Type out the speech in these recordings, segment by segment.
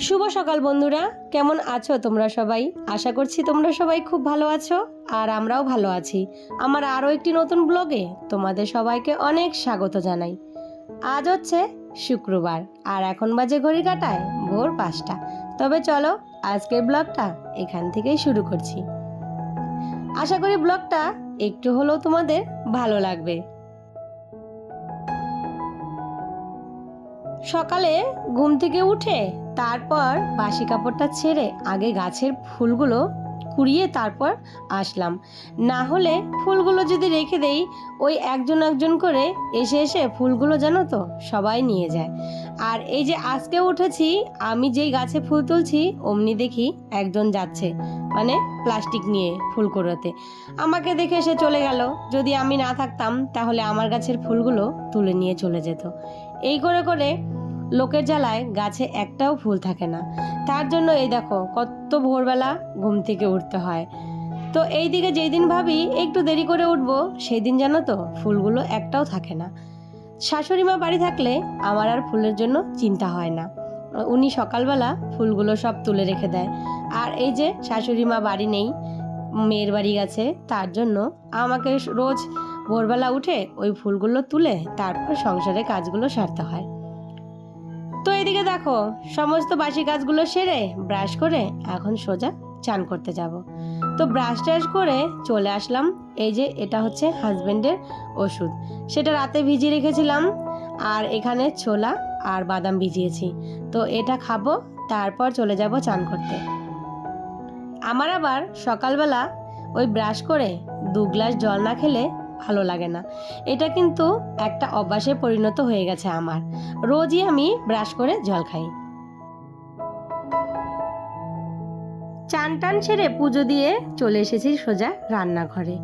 শুভ সকাল বন্ধুরা, কেমন আছো তোমরা সবাই? আশা করছি তোমরা সবাই খুব ভালো আছো আর আমরাও ভালো আছি। আমার আরও একটি নতুন ব্লগে তোমাদের সবাইকে অনেক স্বাগত জানাই। আজ হচ্ছে শুক্রবার আর এখন বাজে ঘড়ি কাটায় ভোর 5টা। তবে চলো আজকের ব্লগটা এখান থেকেই শুরু করছি। আশা করি ব্লগটা একটু হলেও তোমাদের ভালো লাগবে। সকালে ঘুম থেকে উঠে তারপর বাসি কাপড়টা ছেড়ে আগে গাছের ফুলগুলো কুড়িয়ে তারপর আসলাম। না হলে ফুলগুলো যদি রেখে দেই ওই একজন একজন করে এসে এসে ফুলগুলো জানো তো সবাই নিয়ে যায়। আর এই যে আজকে উঠেছি আমি যেই গাছে ফুল তুলছি অমনি দেখি একজন যাচ্ছে, মানে প্লাস্টিক নিয়ে ফুল কুড়োতে। আমাকে দেখে এসে চলে গেল। যদি আমি না থাকতাম তাহলে আমার গাছের ফুলগুলো তুলে নিয়ে চলে যেত। এই করে করে লোকের জ্বালায় গাছে একটাও ফুল থাকে না। তার জন্য এই দেখো কত ভোরবেলা ঘুম থেকে উঠতে হয়। তো এই দিকে যেই দিন ভাবি একটু দেরি করে উঠবো সেই দিন জানো তো ফুলগুলো একটাও থাকে না। শাশুড়ি মা বাড়ি থাকলে আমার আর ফুলের জন্য চিন্তা হয় না, উনি সকালবেলা ফুলগুলো সব তুলে রেখে দেয়। আর এই যে শাশুড়ি মা বাড়ি নেই, মেয়ের বাড়ি গেছে, তার জন্য আমাকে রোজ ভোরবেলা উঠে ওই ফুলগুলো তুলে তারপর সংসারের কাজগুলো সারতে হয়। তো এদিকে দেখো সমস্ত বাসি কাজগুলো সেরে ব্রাশ করে এখন সোজা চান করতে যাব। তো ব্রাশ ট্রাশ করে চলে আসলাম। এই যে এটা হচ্ছে হাজবেন্ডের ওষুধ, সেটা রাতে ভিজিয়ে রেখেছিলাম। আর এখানে ছোলা আর বাদাম ভিজিয়েছি, তো এটা খাবো তারপর চলে যাব চান করতে। আমার আবার সকালবেলা ওই ব্রাশ করে 2 গ্লাস জল না খেলে ভালো লাগে না। এটা কিন্তু একটা অভ্যাসে পরিণত হয়ে গেছে আমার, রোজই আমি ব্রাশ করে জল খাই। চান টান সেরে পুজো দিয়ে চলে এসেছি সোজা রান্নাঘরে।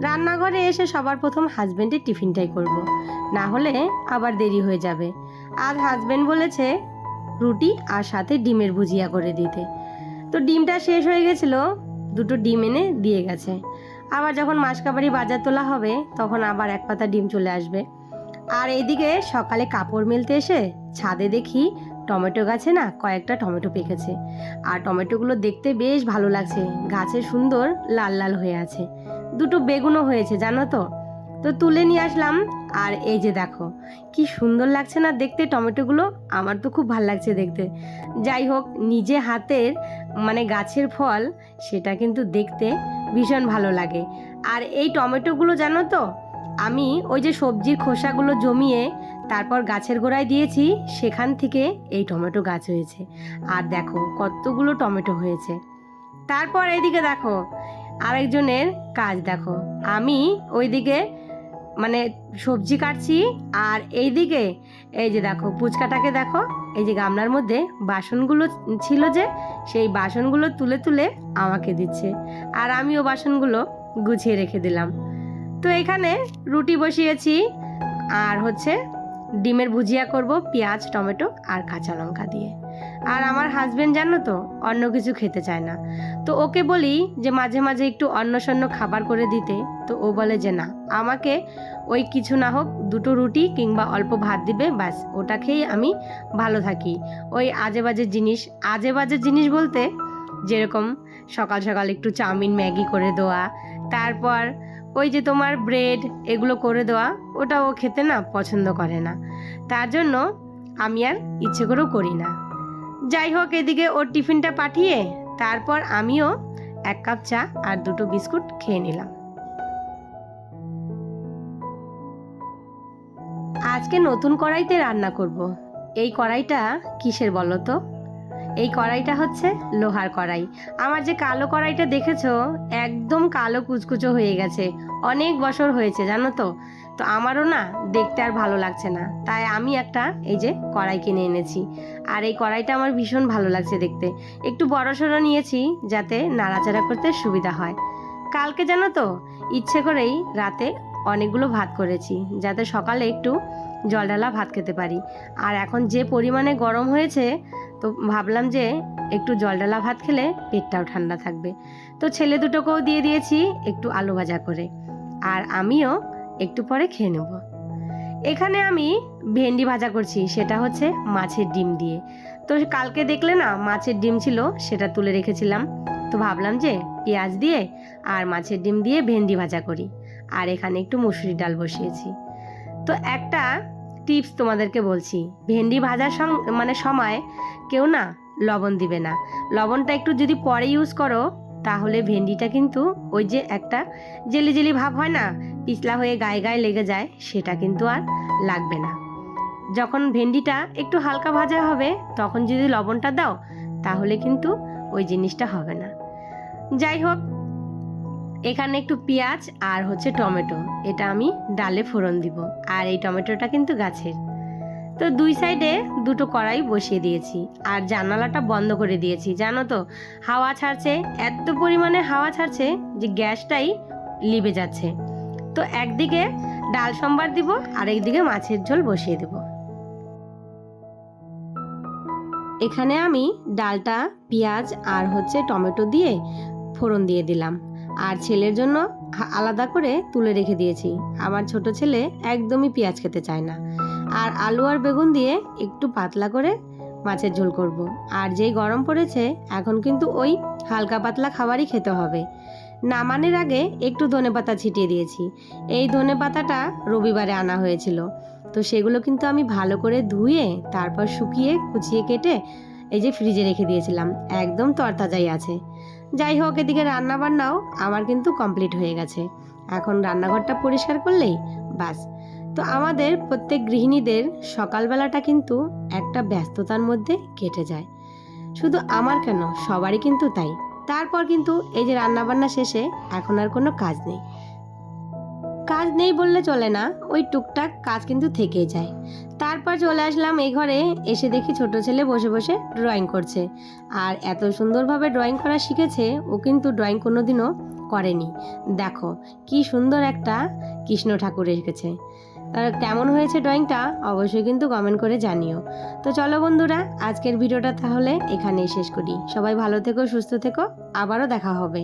রান্নাঘরে এসে সবার প্রথম হাজবেন্ডের টিফিনটাই করব, না হলে আবার দেরি হয়ে যাবে। আজ হাজবেন্ড বলেছে রুটি আর সাথে ডিমের ভুজিয়া করে দিতে। তো ডিমটা শেষ হয়ে গেছিল, 2টো ডিম এনে দিয়ে গেছে। আবার যখন মাসকাবারি বাজার তোলা হবে তখন আবার 1 পাতা ডিম চলে আসবে। আর এইদিকে সকালে কাপড় মেলতে এসে ছাদে দেখি টমেটো গাছে না কয়েকটা টমেটো পেকেছে। আর টমেটোগুলো দেখতে বেশ ভালো লাগছে, গাছে সুন্দর লাল লাল হয়ে আছে। 2টো বেগুনও হয়েছে জানো তো। তো তুলে নিয়ে আসলাম। আর এই যে দেখো কি সুন্দর লাগছে না দেখতে টমেটোগুলো, আমার তো খুব ভালো লাগছে দেখতে। যাই হোক, নিজে হাতের মানে গাছের ফল সেটা কিন্তু দেখতে ভীষণ ভালো লাগে। আর এই টমেটোগুলো জানো তো আমি ওই যে সবজির খোসাগুলো জমিয়ে তারপর গাছের গোড়ায় দিয়েছি, সেখান থেকে এই টমেটো গাছ হয়েছে। আর দেখো কতগুলো টমেটো হয়েছে। তারপর এইদিকে দেখো আরেকজনের কাজ দেখো, আমি ওইদিকে মানে সবজি কাটছি আর এইদিকে এই যে দেখো পুচকাটাকে দেখো, এই যে গামলার মধ্যে বাসনগুলো ছিল যে সেই বাসনগুলো তুলে তুলে আমাকে দিচ্ছে। আর আমিও বাসনগুলো গুছিয়ে রেখে দিলাম। তো এখানে রুটি বসিয়েছি আর হচ্ছে ডিমের ভুজিয়া করব পেঁয়াজ টমেটো আর কাঁচা লঙ্কা দিয়ে। আর আমার হাজবেন্ড জানো তো অন্য কিছু খেতে চায় না। তো ওকে বলি যে মাঝে মাঝে একটু অন্ন সন্ন খাবার করে দিতে, তো ও বলে যে না, আমাকে ওই কিছু না হোক 2টো রুটি কিংবা অল্প ভাত দিবে, ব্যাস ওটা খেয়েই আমি ভালো থাকি। ওই আজে বাজে জিনিস বলতে যেরকম সকাল সকাল একটু চাউমিন ম্যাগি করে দেওয়া, তারপর ওই যে তোমার ব্রেড এগুলো করে দেওয়া, ওটা ও খেতে না পছন্দ করে না। তার জন্য আমি আর ইচ্ছে করেও করি না। যাই হোক, এদিকে ওর টিফিনটা পাঠিয়ে তারপর আমিও 1 কাপ চা আর 2টো বিস্কুট খেয়ে নিলাম। আজকে নতুন কড়াইতে রান্না করব। এই কড়াইটা কিসের বলো তো? এই কড়াইটা হচ্ছে লোহার কড়াই। আমার যে কালো কড়াইটা দেখেছো একদম কালো কুচকুচো হয়ে গেছে, অনেক বছর হয়েছে জানো তো। তো আমারও না দেখতে আর ভালো লাগছে না, তাই আমি একটা এই যে কড়াই কিনে এনেছি। আর এই কড়াইটা আমার ভীষণ ভালো লাগছে দেখতে। একটু বড়সড় নিয়েছি যাতে নাড়াচাড়া করতে সুবিধা হয়। কালকে জানো তো ইচ্ছে করেই রাতে অনেকগুলো ভাত করেছি যাতে সকালে একটু জলঢালা ভাত খেতে পারি। আর এখন যে পরিমাণে গরম হয়েছে তো ভাবলাম যে একটু জলঢালা ভাত খেলে পেটটাও ঠান্ডা থাকবে। তো ছেলে দুটোকেও দিয়ে দিয়েছি একটু আলু ভাজা করে, আর আমিও একটু পরে খেয়ে নেব। এখানে আমি ভেন্ডি ভাজা করছি, সেটা হচ্ছে মাছের ডিম দিয়ে। তো কালকে দেখলে না মাছের ডিম ছিল, সেটা তুলে রেখেছিলাম। তো ভাবলাম যে পেঁয়াজ দিয়ে আর মাছের ডিম দিয়ে ভেন্ডি ভাজা করি। আর এখানে একটু মুসুরি ডাল বসিয়েছি। তো একটা টিপস তোমাদেরকে বলছি, ভেন্ডি ভাজার সময় কেউ না লবণ দিবে না। লবণটা একটু যদি পরে ইউজ করো তাহলে ভেন্ডিটা কিন্তু ওই যে একটা জেলি জেলি ভাব হয় না, পিছলা হয়ে গায়ে গায়ে লেগে যায়, সেটা কিন্তু আর লাগবে না। যখন ভেন্ডিটা একটু হালকা ভাজা হবে তখন যদি লবণটা দাও তাহলে কিন্তু ওই জিনিসটা হবে না। যাই হোক, এখানে একটু পেঁয়াজ আর টমেটো, এটা আমি ডালে ফোড়ন দিব। আর এই টমেটোটা কিন্তু গাছের। তো দুই সাইডে দুটো কড়াই বসিয়ে দিয়েছি আর জানালাটা বন্ধ করে দিয়েছি। জানো তো, হাওয়া ছাড়ছে, এত পরিমাণে হাওয়া ছাড়ছে যে গ্যাসটাই লিবে যাচ্ছে। তো একদিকে ডাল সম্বার দিব আর একদিকে মাছের ঝোল বসিয়ে দেব। এখানে আমি ডালটা পেঁয়াজ আর টমেটো দিয়ে ফোড়ন দিয়ে দিলাম। আর ছেলের জন্য আলাদা করে তুলে রেখে দিয়েছি। আমার ছোট ছেলে একদমই পেঁয়াজ খেতে চায় না। আর আলু আর বেগুন দিয়ে একটু পাতলা করে মাছের ঝোল করব। আর যেই গরম পড়েছে এখন কিন্তু ওই হালকা পাতলা খাবারই খেতে হবে। নামানোর আগে একটু ধনেপাতা ছিটিয়ে দিয়েছি। এই ধনেপাতাটা রবিবারে আনা হয়েছিল, তো সেগুলো কিন্তু আমি ভালো করে ধুয়ে তারপর শুকিয়ে কুচিয়ে কেটে এই যে ফ্রিজে রেখে দিয়েছিলাম, একদম তরতাজাই আছে। যাই হোক, এদিকে রান্নাবান্নাও আমার কিন্তু কমপ্লিট হয়ে গেছে। এখন রান্নাঘরটা পরিষ্কার করলেই বাস। তো আমাদের প্রত্যেক গৃহিণীদের সকালবেলাটা কিন্তু একটা ব্যস্ততার মধ্যে কেটে যায়। শুধু আমার কেন, সবারই কিন্তু তাই। তারপর কিন্তু এই যে রান্নাবান্না শেষে এখন আর কোনো কাজ নেই। কাজ নেই বললে চলে না, ওই টুকটাক কাজ কিন্তু থেকেই যায়। তারপর চলে আসলাম এই ঘরে, এসে দেখি ছোট ছেলে বসে বসে ড্রয়িং করছে। আর এত সুন্দরভাবে ড্রয়িং করা শিখেছে, ও কিন্তু ড্রয়িং কোনোদিনও করেনি। দেখো কি সুন্দর একটা কৃষ্ণ ঠাকুর এঁকেছে। তার কেমন হয়েছে ড্রয়িংটা অবশ্যই কিন্তু কমেন্ট করে জানিও। তো চলো বন্ধুরা, আজকের ভিডিওটা তাহলে এখানেই শেষ করি। সবাই ভালো থেকো, সুস্থ থেকো, আবারও দেখা হবে।